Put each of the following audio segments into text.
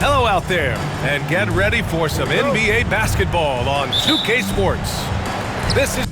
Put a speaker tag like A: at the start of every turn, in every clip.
A: Hello out there, and get ready for some NBA basketball on 2K Sports. This is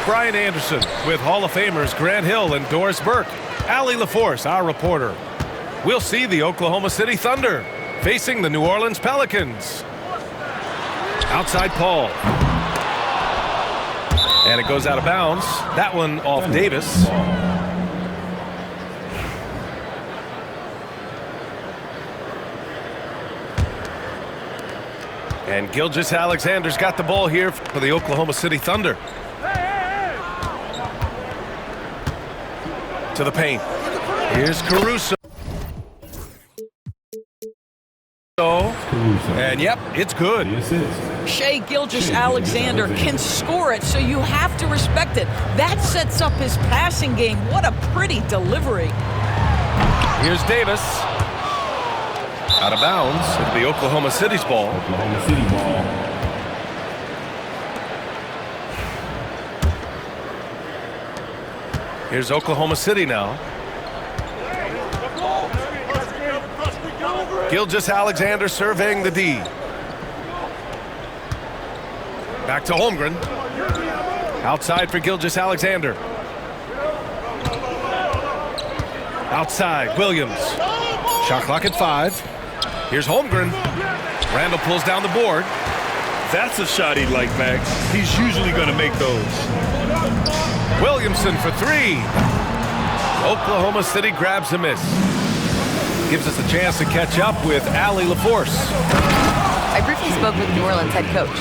A: Brian Anderson with Hall of Famers Grant Hill and Doris Burke. Allie LaForce, our reporter. We'll see the Oklahoma City Thunder facing the New Orleans Pelicans. Outside Paul. And it goes out of bounds. That one off Davis. And Gilgeous-Alexander's got the ball here for the Oklahoma City Thunder. To the paint. Here's Caruso. And yep, it's good.
B: Shai Gilgeous-Alexander can score it, so you have to respect it. That sets up his passing game. What a pretty delivery.
A: Here's Davis. Out of bounds. It'll be Oklahoma City's ball.
C: Oklahoma City ball.
A: Here's Oklahoma City now. Gilgeous-Alexander surveying the D. Back to Holmgren. Outside for Gilgeous-Alexander. Outside, Williams. Shot clock at 5. Here's Holmgren. Randall pulls down the board.
D: That's a shot he'd like, Max. He's usually going to make those.
A: Williamson for 3. Oklahoma City grabs a miss. Gives us a chance to catch up with Allie LaForce.
E: I briefly spoke with New Orleans head coach.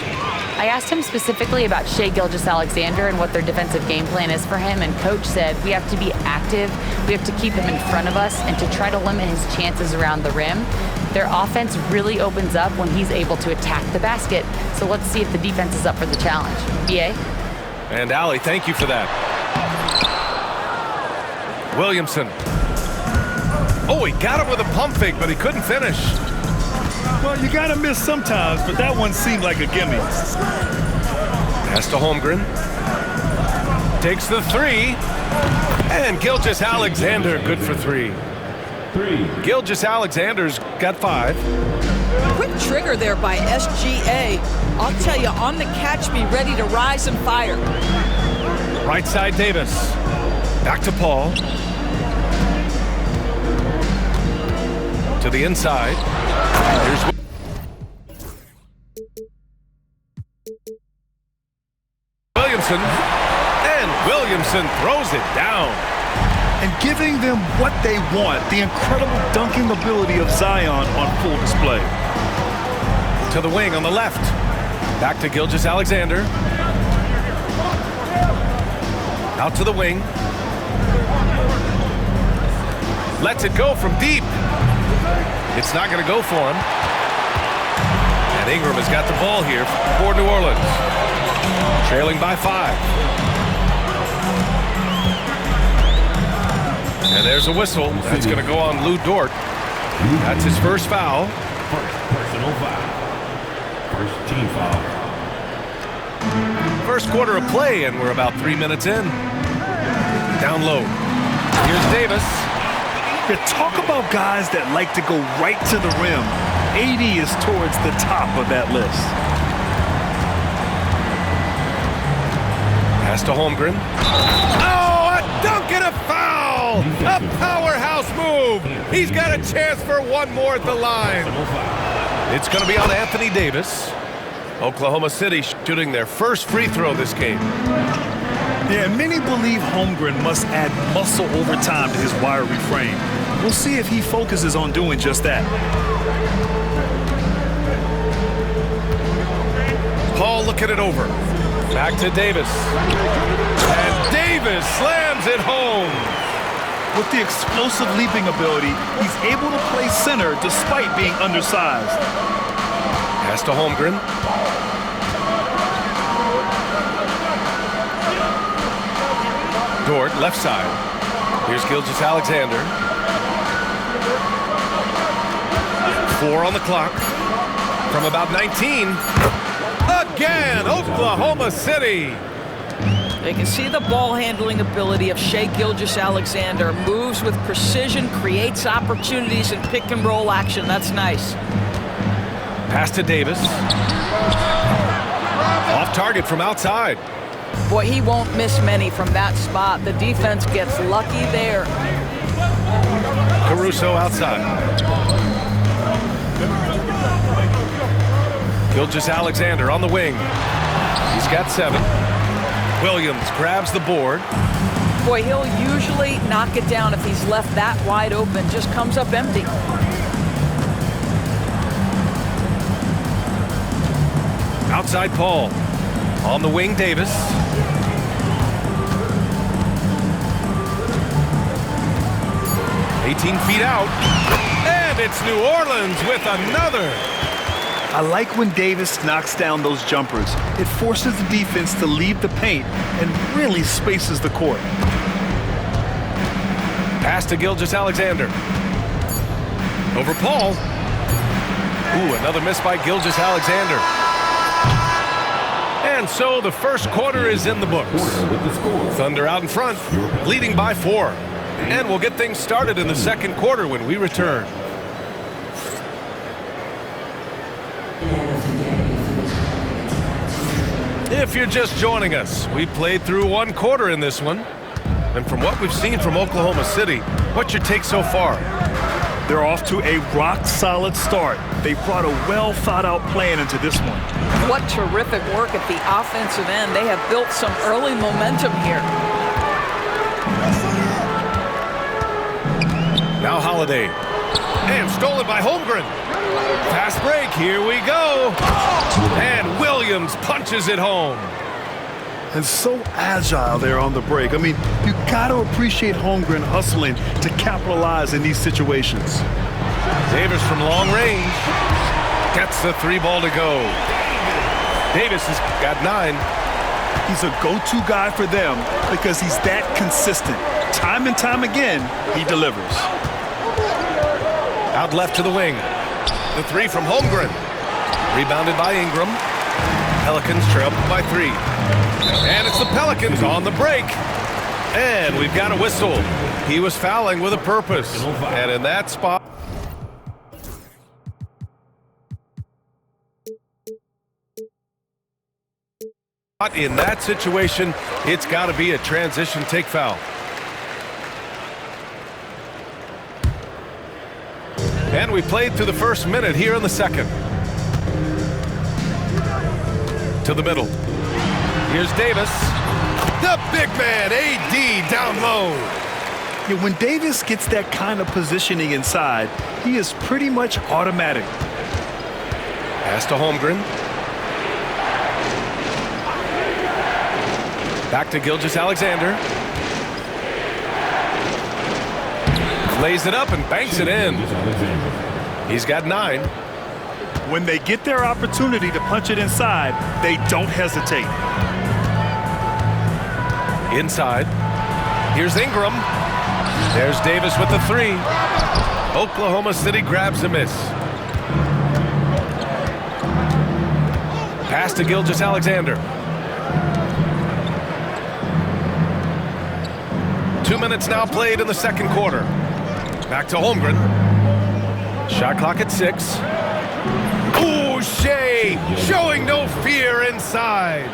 E: I asked him specifically about Shai Gilgeous-Alexander and what their defensive game plan is for him, and coach said we have to be active, we have to keep him in front of us, and to try to limit his chances around the rim. Their offense really opens up when he's able to attack the basket, so let's see if the defense is up for the challenge. BA?
A: And Allie, thank you for that. Williamson. Oh, he got it with a pump fake, but he couldn't finish.
D: Well, you got to miss sometimes, but that one seemed like a gimme.
A: Pass to Holmgren. Takes the 3. And Gilgeous-Alexander good for 3. Gilgeous-Alexander's got 5.
B: Quick trigger there by SGA. I'll tell you, on the catch, be ready to rise and fire.
A: Right side, Davis. Back to Paul. To the inside. Here's Williamson. And Williamson throws it down.
D: And giving them what they want, the incredible dunking ability of Zion on full display.
A: To the wing on the left. Back to Gilgeous-Alexander. Out to the wing. Lets it go from deep. It's not going to go for him. And Ingram has got the ball here for New Orleans. Trailing by 5. And there's a whistle. That's going to go on Lou Dort. That's his first foul.
C: Personal foul. First team foul.
A: First quarter of play, and we're about 3 minutes in. Down low. Here's Davis.
D: You talk about guys that like to go right to the rim. AD is towards the top of that list.
A: Pass to Holmgren. Oh, a dunk and a foul! A powerhouse move! He's got a chance for one more at the line. It's going to be on Anthony Davis. Oklahoma City shooting their first free throw this game.
D: Yeah, many believe Holmgren must add muscle over time to his wiry frame. We'll see if he focuses on doing just that.
A: Paul looking it over. Back to Davis. And Davis slams it home.
D: With the explosive leaping ability, he's able to play center despite being undersized.
A: Pass to Holmgren. Dort, left side. Here's Gilgeous-Alexander. 4 on the clock. From about 19. Again, Oklahoma City.
B: They can see the ball handling ability of Shai Gilgeous-Alexander. Moves with precision, creates opportunities in pick and roll action. That's nice.
A: Pass to Davis. Off target from outside.
B: Boy, he won't miss many from that spot. The defense gets lucky there.
A: Caruso outside. Gilgeous-Alexander on the wing. He's got 7. Williams grabs the board.
B: Boy, he'll usually knock it down if he's left that wide open. Just comes up empty.
A: Outside Paul. On the wing, Davis. "18 feet out. And it's New Orleans with another.
D: I like when Davis knocks down those jumpers. It forces the defense to leave the paint and really spaces the court.
A: Pass to Gilgeous-Alexander. Over Paul. Ooh, another miss by Gilgeous-Alexander. And so the first quarter is in the books. Thunder out in front, leading by 4. And we'll get things started in the second quarter when we return. If you're just joining us, we played through 1 quarter in this one. And from what we've seen from Oklahoma City, what's your take so far?
D: They're off to a rock-solid start. They brought a well-thought-out plan into this one.
B: What terrific work at the offensive end. They have built some early momentum here.
A: Now Holiday. And stolen by Holmgren. Fast break, here we go. And Williams punches it home.
D: And so agile there on the break. I mean, you got to appreciate Holmgren hustling to capitalize in these situations.
A: Davis from long range. Gets the 3 ball to go. Davis has got 9.
D: He's a go-to guy for them because he's that consistent. Time and time again, he delivers.
A: Out left to the wing. The 3 from Holmgren. Rebounded by Ingram. Pelicans trail by 3. And it's the Pelicans on the break. And we've got a whistle. He was fouling with a purpose. And in that spot. In that situation, it's got to be a transition take foul. And we played through the first minute here in the second. To the middle. Here's Davis. The big man, AD, down low.
D: Yeah, when Davis gets that kind of positioning inside, he is pretty much automatic.
A: Pass to Holmgren. Back to Gilgeous-Alexander. Lays it up and banks it in. He's got 9.
D: When they get their opportunity to punch it inside, they don't hesitate.
A: Inside. Here's Ingram. There's Davis with the 3. Oklahoma City grabs a miss. Pass to Gilgeous-Alexander. 2 minutes now played in the second quarter. Back to Holmgren. Shot clock at 6. Ooh, Shai showing no fear inside.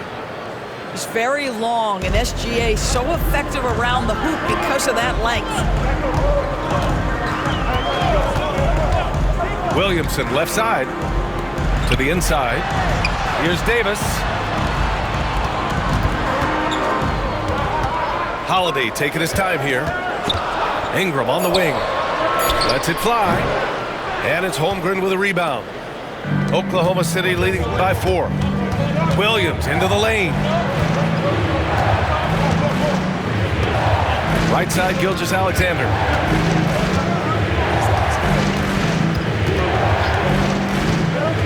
B: He's very long, and SGA so effective around the hoop because of that length.
A: Williamson left side to the inside. Here's Davis. Holiday taking his time here. Ingram on the wing. Lets it fly. And it's Holmgren with a rebound. Oklahoma City leading by 4. Williams into the lane. Right side, Gilgeous-Alexander.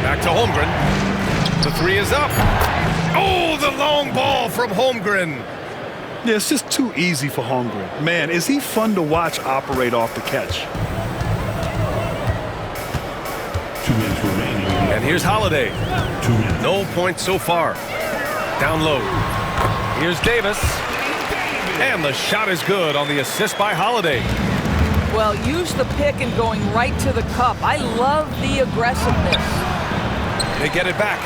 A: Back to Holmgren. The three is up. Oh, the long ball from Holmgren.
D: Yeah, it's just too easy for Holmgren. Man, is he fun to watch operate off the catch.
C: 2 minutes remaining.
A: And here's Holiday.
C: 2 minutes.
A: No points so far. Down low. Here's Davis. And the shot is good on the assist by Holiday.
B: Well, use the pick and going right to the cup. I love the aggressiveness.
A: They get it back.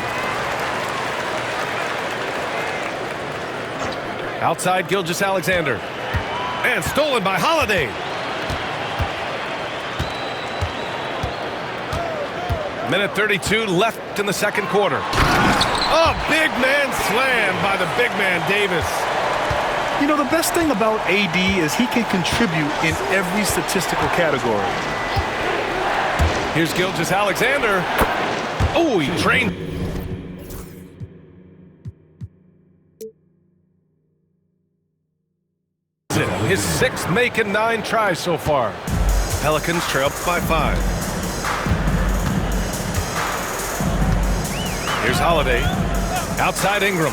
A: Outside, Gilgeous-Alexander. And stolen by Holiday. Minute 32 left in the second quarter. A big man slam by the big man, Davis.
D: You know, the best thing about AD is he can contribute in every statistical category.
A: Here's Gilgeous-Alexander. Oh, he trained. His 6th make in 9 tries so far. Pelicans trail by 5. Here's Holiday. Outside Ingram.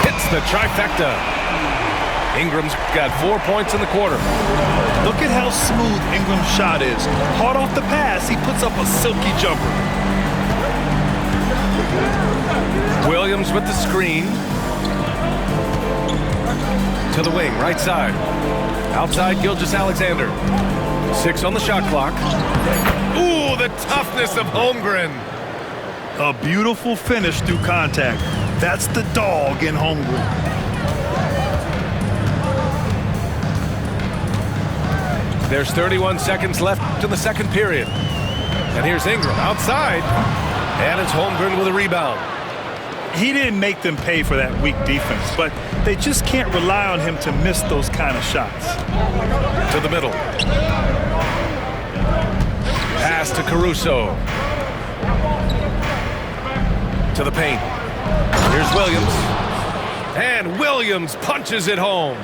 A: Hits the trifecta. Ingram's got 4 points in the quarter.
D: Look at how smooth Ingram's shot is. Hard off the pass, he puts up a silky jumper.
A: Williams with the screen. To the wing, right side. Outside, Gilgeous-Alexander. 6 on the shot clock. Ooh, the toughness of Holmgren.
D: A beautiful finish through contact. That's the dog in Holmgren.
A: There's 31 seconds left in the second period. And here's Ingram outside. And it's Holmgren with a rebound.
D: He didn't make them pay for that weak defense, but they just can't rely on him to miss those kind of shots.
A: To the middle. Pass to Caruso. To the paint. Here's Williams. And Williams punches it home.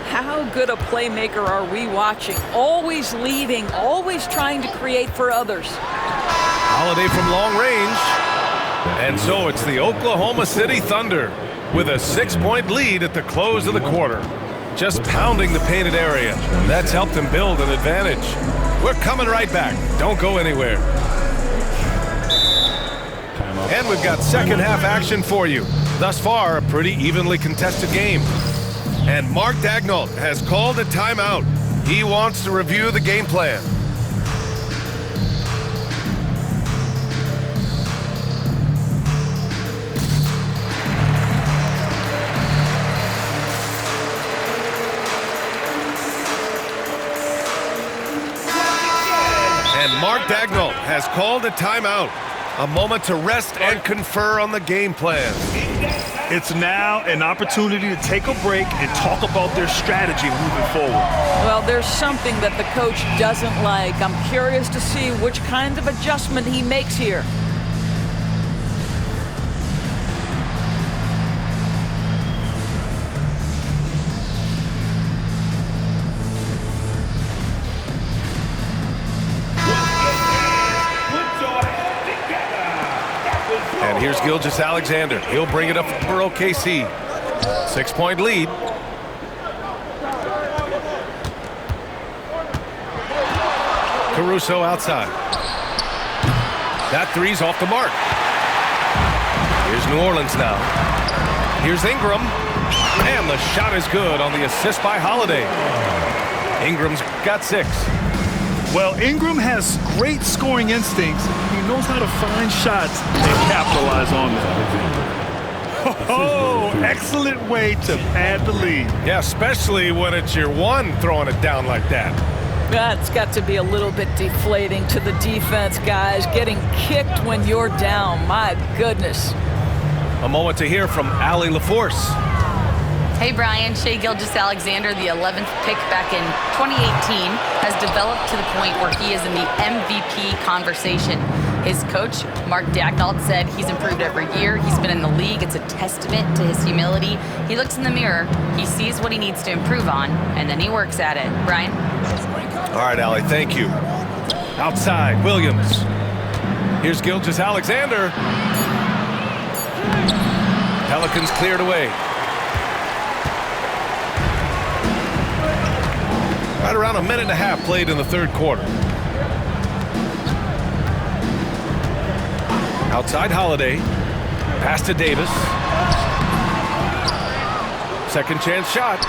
B: How good a playmaker are we watching? Always leading, always trying to create for others.
A: Holiday from long range. And so it's the Oklahoma City Thunder with a 6-point lead at the close of the quarter. Just pounding the painted area. That's helped them build an advantage. We're coming right back. Don't go anywhere. And we've got second half action for you. Thus far, a pretty evenly contested game. And Mark Daigneault has called a timeout. He wants to review the game plan. And Mark Daigneault has called a timeout. A moment to rest and confer on the game plan.
D: It's now an opportunity to take a break and talk about their strategy moving forward.
B: Well, there's something that the coach doesn't like. I'm curious to see which kind of adjustment he makes here.
A: And here's Gilgeous-Alexander. He'll bring it up for OKC. 6-point lead. Caruso outside. That three's off the mark. Here's New Orleans now. Here's Ingram. And the shot is good on the assist by Holiday. Ingram's got 6.
D: Well, Ingram has great scoring instincts. He knows how to find shots and capitalize on them. Oh, excellent way to pad the lead.
A: Yeah, especially when it's your one throwing it down like that.
B: That's got to be a little bit deflating to the defense, guys. Getting kicked when you're down. My goodness.
A: A moment to hear from Allie LaForce.
E: Hey, Brian. Shai Gilgeous-Alexander, the 11th pick back in 2018, has developed to the point where he is in the MVP conversation. His coach, Mark Daignault, said he's improved every year. He's been in the league. It's a testament to his humility. He looks in the mirror, he sees what he needs to improve on, and then he works at it. Brian?
A: All right, Allie, thank you. Outside, Williams. Here's Gilgeous-Alexander. Pelicans cleared away. Right around a minute and a half played in the third quarter. Outside Holiday. Pass to Davis. Second chance shot.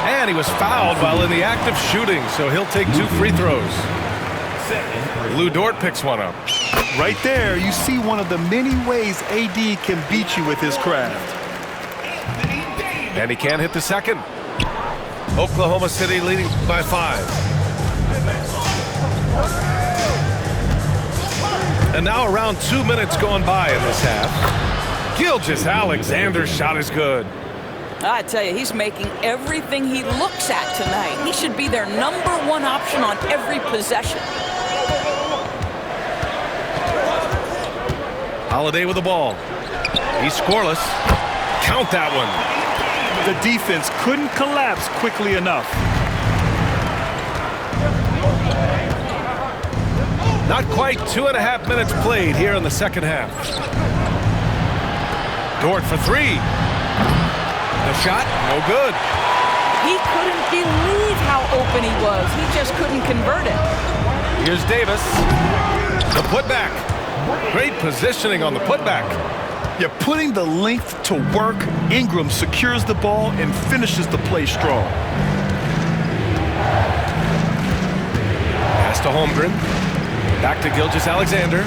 A: And he was fouled while in the act of shooting, so he'll take 2 free throws. Lou Dort picks one up.
D: Right there, you see one of the many ways AD can beat you with his craft.
A: And he can't hit the second. Oklahoma City leading by 5. And now around 2 minutes going by in this half. Gilgeous-Alexander's shot is good.
B: I tell you, he's making everything he looks at tonight. He should be their #1 option on every possession.
A: Holiday with the ball. He's scoreless. Count that one.
D: The defense couldn't collapse quickly enough.
A: Not quite 2.5 minutes played here in the second half. Dort for 3. The shot, no good.
B: He couldn't believe how open he was. He just couldn't convert it.
A: Here's Davis. The putback. Great positioning on the putback.
D: You're putting the length to work. Ingram secures the ball and finishes the play strong.
A: Pass to Holmgren. Back to Gilgeous-Alexander.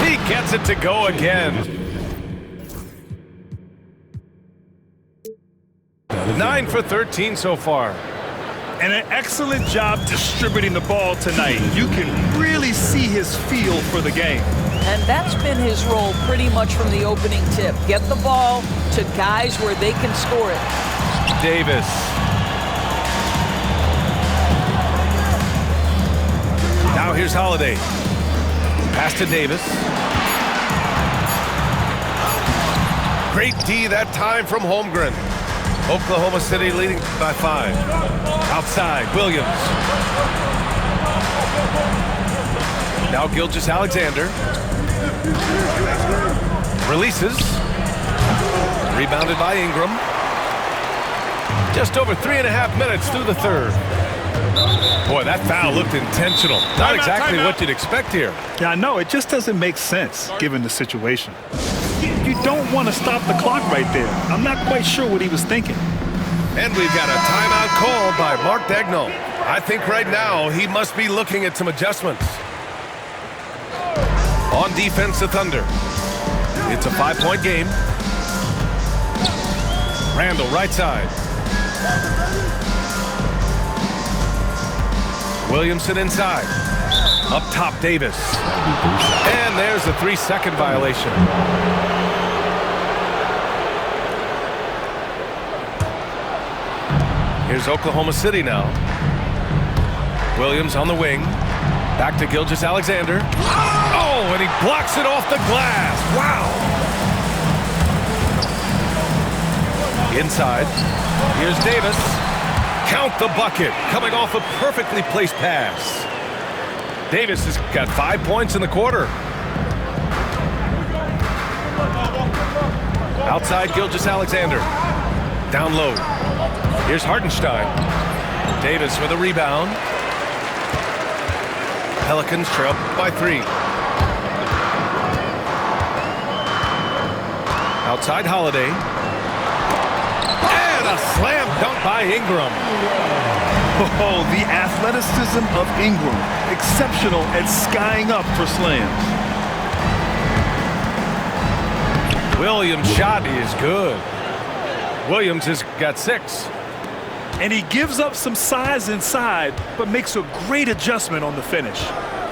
A: He gets it to go again. 9 for 13 so far.
D: And an excellent job distributing the ball tonight. You can really see his feel for the game.
B: And that's been his role pretty much from the opening tip. Get the ball to guys where they can score it.
A: Davis. Now here's Holiday. Pass to Davis. Great D that time from Holmgren. Oklahoma City leading by 5. Outside, Williams. Now Gilgeous-Alexander. Releases. Rebounded by Ingram. Just over 3.5 minutes through the third. Boy, that foul looked intentional. Not exactly what you'd expect here.
D: Yeah, I know. It just doesn't make sense given the situation. You don't want to stop the clock right there. I'm not quite sure what he was thinking.
A: And we've got a timeout called by Mark Daignault. I think right now he must be looking at some adjustments. On defense, the Thunder. It's a 5-point game. Randall, right side. Williamson inside. Up top, Davis. And there's a 3-second violation. Here's Oklahoma City now. Williams on the wing. Back to Gilgeous-Alexander. Oh, and he blocks it off the glass. Wow. Inside. Here's Davis. Count the bucket. Coming off a perfectly placed pass. Davis has got 5 points in the quarter. Outside Gilgeous-Alexander. Down low. Here's Hartenstein. Davis with a rebound. Pelicans trail by 3. Outside Holiday. And a slam dunk by Ingram.
D: Oh, the athleticism of Ingram. Exceptional at skying up for slams.
A: Williams' shot is good. Williams has got 6.
D: And he gives up some size inside, but makes a great adjustment on the finish.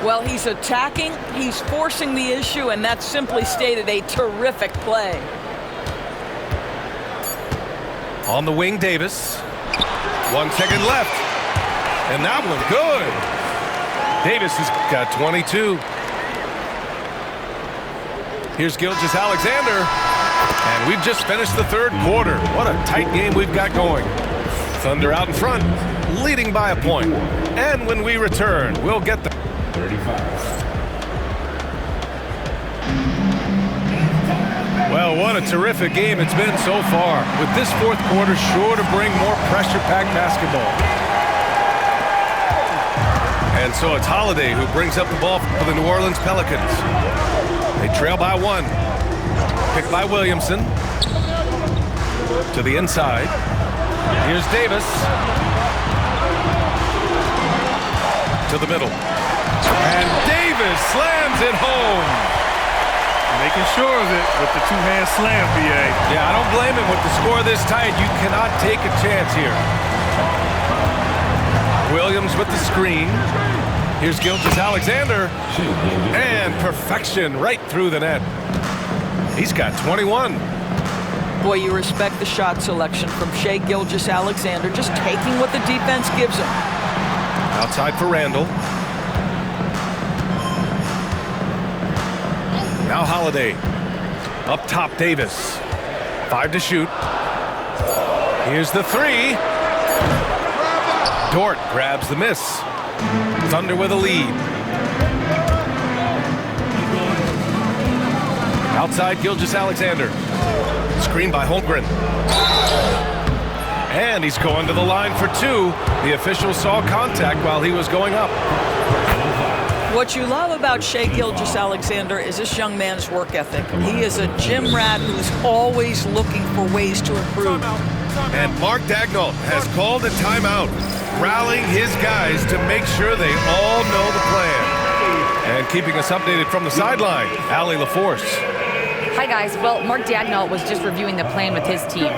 B: Well, he's attacking, he's forcing the issue, and that's simply stated a terrific play.
A: On the wing, Davis. 1 second left. And that one good. Davis has got 22. Here's Gilgeous-Alexander. And we've just finished the third quarter. What a tight game we've got going. Thunder out in front, leading by a point. And when we return, we'll get the
C: 35.
A: Well, what a terrific game it's been so far, with this fourth quarter sure to bring more pressure-packed basketball. And so it's Holiday who brings up the ball for the New Orleans Pelicans. They trail by 1. Picked by Williamson. To the inside. Here's Davis. To the middle. And Davis slams it home.
D: Making sure of it with the two-hand slam, B.A.
A: Yeah, I don't blame him with the score this tight. You cannot take a chance here. Williams with the screen. Here's Gilgeous-Alexander. And perfection right through the net. He's got 21.
B: Boy, you respect the shot selection from Shai Gilgeous-Alexander, just taking what the defense gives him.
A: Outside for Randall. Now Holiday. Up top, Davis. 5 to shoot. Here's the 3. Dort grabs the miss. Thunder with a lead. Outside, Gilgeous-Alexander. Screen by Holmgren. And he's going to the line for 2. The official saw contact while he was going up.
B: What you love about Shai Gilgeous-Alexander is this young man's work ethic. He is a gym rat who's always looking for ways to improve.
A: And Mark Daigneault has called a timeout, rallying his guys to make sure they all know the plan. And keeping us updated from the sideline, Allie LaForce.
E: Hi, guys. Well, Mark Daigneault was just reviewing the plan with his team.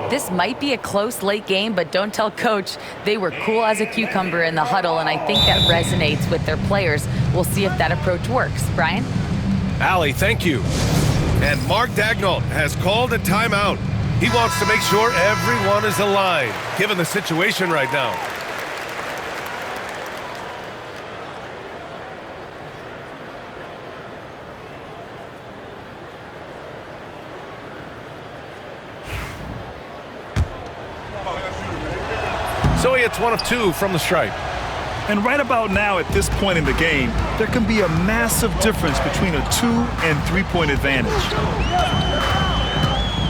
E: This might be a close late game, but don't tell Coach. They were cool as a cucumber in the huddle, and I think that resonates with their players. We'll see if that approach works. Brian?
A: Allie, thank you. And Mark Daigneault has called a timeout. He wants to make sure everyone is aligned, given the situation right now. So he hits 1 of 2 from the stripe.
D: And right about now, at this point in the game, there can be a massive difference between a 2- and 3-point advantage.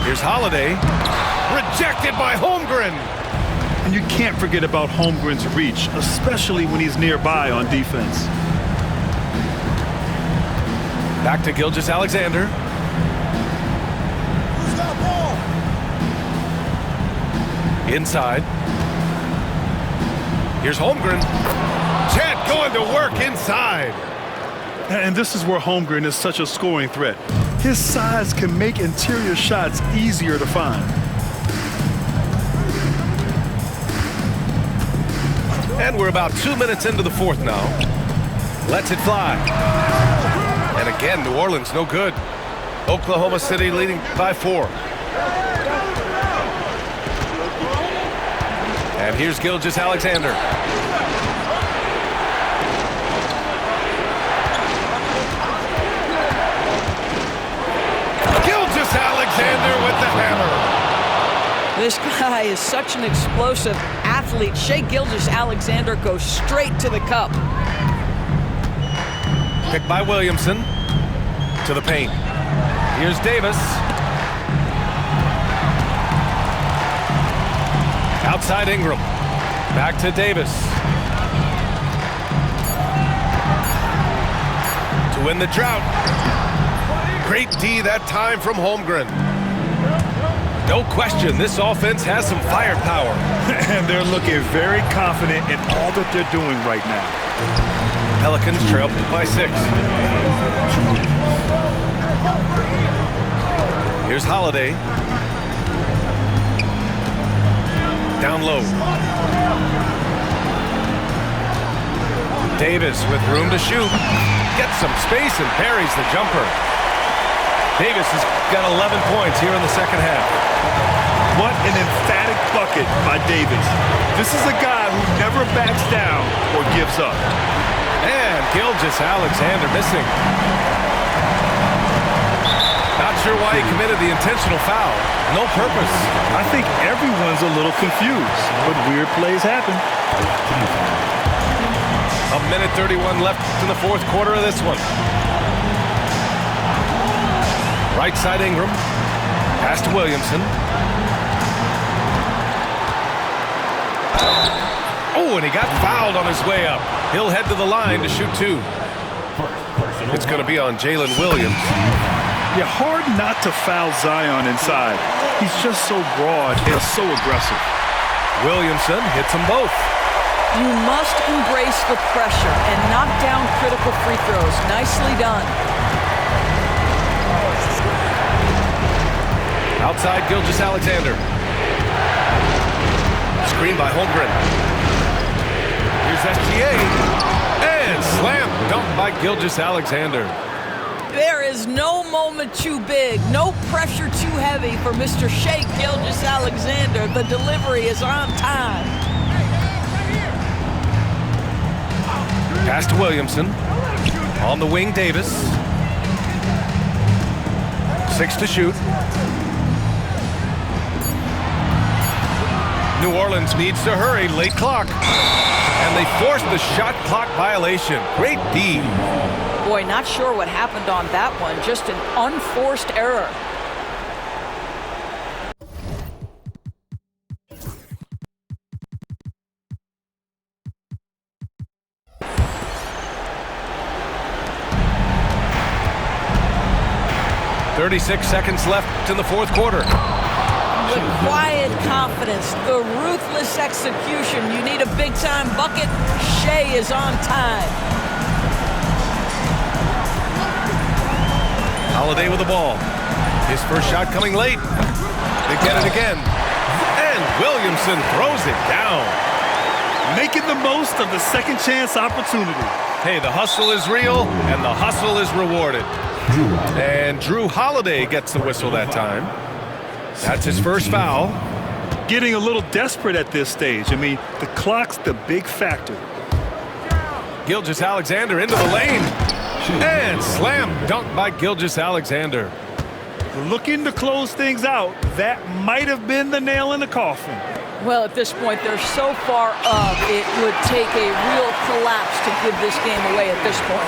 A: Here's Holiday. Rejected by Holmgren.
D: And you can't forget about Holmgren's reach, especially when he's nearby on defense.
A: Back to Gilgeous-Alexander. Inside. Here's Holmgren. Chet going to work inside.
D: And this is where Holmgren is such a scoring threat. His size can make interior shots easier to find.
A: And we're about 2 minutes into the fourth now. Lets it fly. And again, New Orleans no good. Oklahoma City leading by 4. And here's Gilgeous-Alexander. Gilgeous-Alexander with the hammer.
B: This guy is such an explosive athlete. Shai Gilgeous-Alexander goes straight to the cup.
A: Picked by Williamson. To the paint. Here's Davis. Outside Ingram. Back to Davis. To win the drought. Great D that time from Holmgren. No question, this offense has some firepower.
D: And they're looking very confident in all that they're doing right now.
A: Pelicans trail by 6. Here's Holiday. Down low. Davis with room to shoot. Gets some space and parries the jumper. Davis has got 11 points here in the second half.
D: What an emphatic bucket by Davis. This is a guy who never backs down or gives up.
A: And Gilgeous-Alexander missing. Not sure why he committed the intentional foul. No purpose.
D: I think everyone's a little confused, but weird plays happen.
A: A minute 31 left in the fourth quarter of this one. Right side Ingram. Pass to Williamson. Oh, and he got fouled on his way up. He'll head to the line to shoot two. It's going to be on Jalen Williams.
D: Yeah, hard not to foul Zion inside. He's just so broad and so aggressive.
A: Williamson hits them both.
B: You must embrace the pressure and knock down critical free throws. Nicely done.
A: Outside Gilgeous-Alexander. Screen by Holmgren. Here's SGA. And slam dunk by Gilgeous-Alexander.
B: There is no moment too big, no pressure too heavy for Mr. Shai Gilgeous-Alexander. The delivery is on time.
A: Pass to Williamson. On the wing, Davis. 6 to shoot. New Orleans needs to hurry, late clock. And they forced the shot clock violation. Great D.
B: Boy, not sure what happened on that one. Just an unforced error.
A: .36 seconds left in the fourth quarter.
B: The quiet confidence, the ruthless execution. You need a big-time bucket. Shai is on time.
A: Holiday with the ball. His first shot coming late. They get it again. And Williamson throws it down.
D: Making the most of the second chance opportunity.
A: Hey, the hustle is real, and the hustle is rewarded. And Drew Holiday gets the whistle that time. That's his first foul.
D: Getting a little desperate at this stage. I mean, the clock's the big factor.
A: Gilgeous-Alexander into the lane. And slam dunk by Gilgeous-Alexander.
D: Looking to close things out. That might have been the nail in the coffin.
B: Well, at this point, they're so far up, it would take a real collapse to give this game away at this point.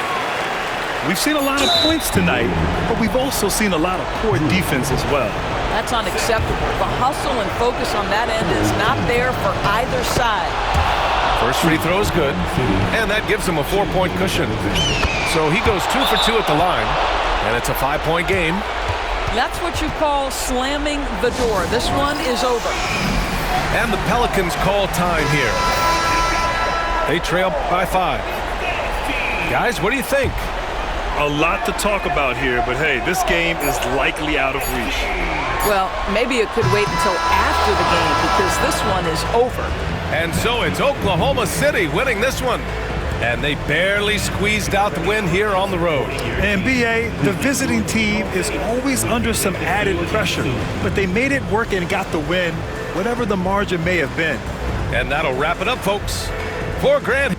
D: We've seen a lot of points tonight, but we've also seen a lot of poor defense as well.
B: That's unacceptable. The hustle and focus on that end is not there for either side.
A: First free throw is good, and that gives him a 4-point cushion. So he goes 2 for 2 at the line, and it's a 5-point game.
B: That's what you call slamming the door. This one is over.
A: And the Pelicans call time here. They trail by 5. Guys, what do you think?
D: A lot to talk about here, but hey, this game is likely out of reach.
B: Well, maybe it could wait until after the game because this one is over.
A: And so it's Oklahoma City winning this one. And they barely squeezed out the win here on the road.
D: And BA, the visiting team is always under some added pressure, but they made it work and got the win, whatever the margin may have been.
A: And that'll wrap it up, folks. For Grant